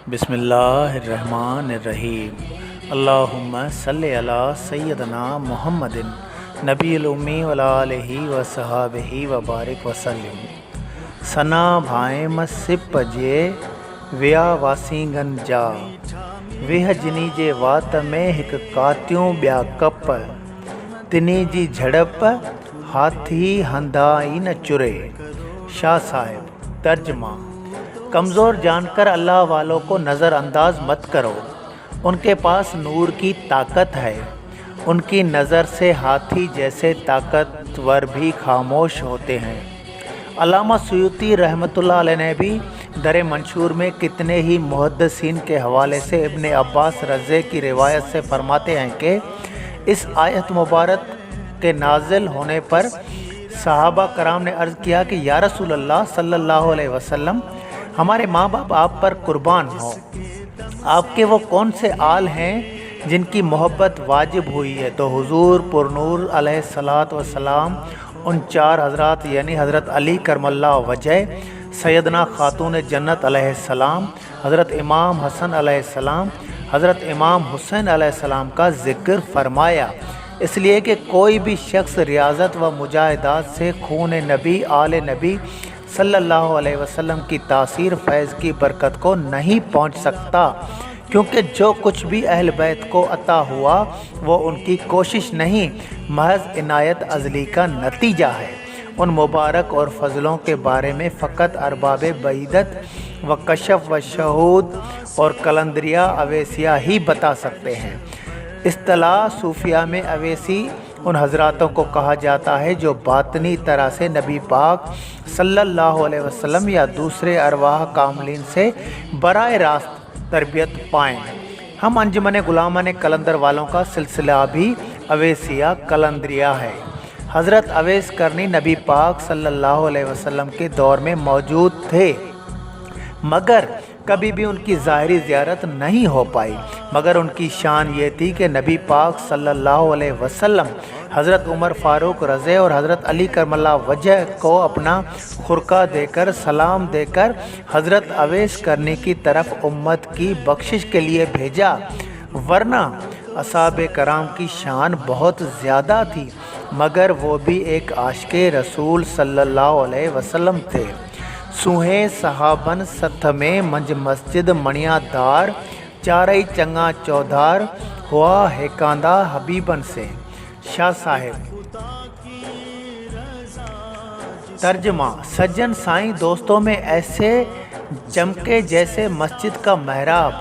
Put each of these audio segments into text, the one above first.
بسم اللہ الرحمن الرحیم۔ اللہم صلی علی سیدنا محمد نبی الامی وعلی آلہ وصحابہ وبارک وسلم۔ سنا بھائیں مسپ جے ویا واسینگن جا ویہ جنی جے وات میں ہک کاتیوں بیا کپ تنی جی جھڑپ ہاتھی ہندائی نہ چرے۔ شاہ صاحب۔ ترجمہ: کمزور جان کر اللہ والوں کو نظر انداز مت کرو، ان کے پاس نور کی طاقت ہے، ان کی نظر سے ہاتھی جیسے طاقتور بھی خاموش ہوتے ہیں۔ علامہ سیوطی رحمۃ اللہ علیہ نے بھی در منشور میں کتنے ہی محدثین کے حوالے سے ابن عباس رضی کی روایت سے فرماتے ہیں کہ اس آیت مبارک کے نازل ہونے پر صحابہ کرام نے عرض کیا کہ یا رسول اللہ صلی اللہ علیہ وسلم، ہمارے ماں باپ آپ پر قربان ہوں، آپ کے وہ کون سے آل ہیں جن کی محبت واجب ہوئی ہے؟ تو حضور پرنور علیہ الصلاۃ والسلام ان چار حضرات یعنی حضرت علی کرم اللہ وجہ، سیدنا خاتون جنت علیہ السلام، حضرت امام حسن علیہ السلام، حضرت امام حسین علیہ السلام کا ذکر فرمایا، اس لیے کہ کوئی بھی شخص ریاضت و مجاہدات سے خون نبی آل نبی صلی اللہ علیہ وسلم کی تاثیر فیض کی برکت کو نہیں پہنچ سکتا، کیونکہ جو کچھ بھی اہل بیت کو عطا ہوا وہ ان کی کوشش نہیں، محض عنایت ازلی کا نتیجہ ہے۔ ان مبارک اور فضلوں کے بارے میں فقط ارباب بعیدت و کشف و شہود اور قلندریہ اویسیہ ہی بتا سکتے ہیں۔ اصطلاح صوفیہ میں اویسی ان حضراتوں کو کہا جاتا ہے جو باطنی طرح سے نبی پاک صلی اللہ علیہ وسلم یا دوسرے ارواح کاملین سے براہ راست تربیت پائیں۔ ہم انجمن غلامان قلندر والوں کا سلسلہ بھی اویسیہ قلندریہ ہے۔ حضرت اویس کرنی نبی پاک صلی اللہ علیہ وسلم کے دور میں موجود تھے، مگر کبھی بھی ان کی ظاہری زیارت نہیں ہو پائی، مگر ان کی شان یہ تھی کہ نبی پاک صلی اللہ علیہ وسلم حضرت عمر فاروق رضی اور حضرت علی کرم اللہ وجہ کو اپنا خرقہ دے کر سلام دے کر حضرت اویس کرنی کی طرف امت کی بخشش کے لیے بھیجا، ورنہ اصحاب کرام کی شان بہت زیادہ تھی، مگر وہ بھی ایک عاشق رسول صلی اللہ علیہ وسلم تھے۔ سوہیں صحابن ست میں منج مسجد منیا دار چارئی چنگا چودھار ہوا ہیکاندہ حبیبن سے۔ شاہ صاحب۔ ترجمہ: سجن سائیں دوستوں میں ایسے چمکے جیسے مسجد کا محراب،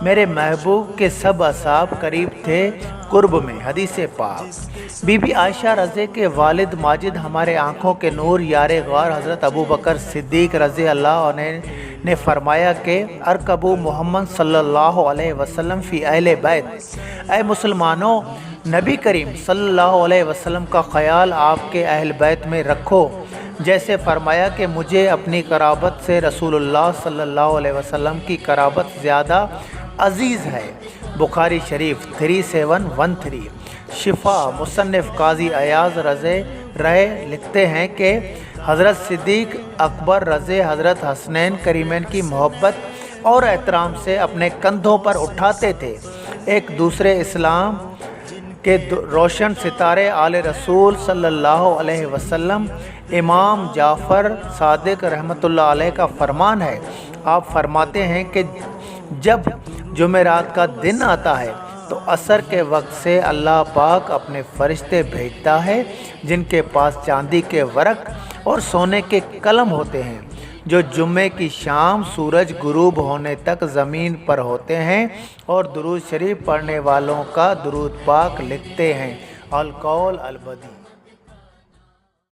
میرے محبوب کے سب اصحاب قریب تھے قرب میں۔ حدیث پاک۔ بی بی عائشہ رضی کے والد ماجد ہمارے آنکھوں کے نور یار غار حضرت ابوبکر صدیق رضی اللہ عنہ نے فرمایا کہ ارکبو محمد صلی اللہ علیہ وسلم فی اہل بیت، اے مسلمانوں، نبی کریم صلی اللہ علیہ وسلم کا خیال آپ کے اہل بیت میں رکھو، جیسے فرمایا کہ مجھے اپنی قرابت سے رسول اللہ صلی اللہ علیہ وسلم کی قرابت زیادہ عزیز ہے۔ بخاری شریف 3713۔ شفا مصنف قاضی ایاز رضی رہے لکھتے ہیں کہ حضرت صدیق اکبر رضی حضرت حسنین کریمین کی محبت اور احترام سے اپنے کندھوں پر اٹھاتے تھے۔ ایک دوسرے اسلام کے روشن ستارے آل رسول صلی اللہ علیہ وسلم امام جعفر صادق رحمۃ اللہ علیہ کا فرمان ہے، آپ فرماتے ہیں کہ جب جمعرات کا دن آتا ہے تو عصر کے وقت سے اللہ پاک اپنے فرشتے بھیجتا ہے جن کے پاس چاندی کے ورق اور سونے کے قلم ہوتے ہیں، جو جمعے کی شام سورج غروب ہونے تک زمین پر ہوتے ہیں اور درود شریف پڑھنے والوں کا درود پاک لکھتے ہیں۔ القول البدی۔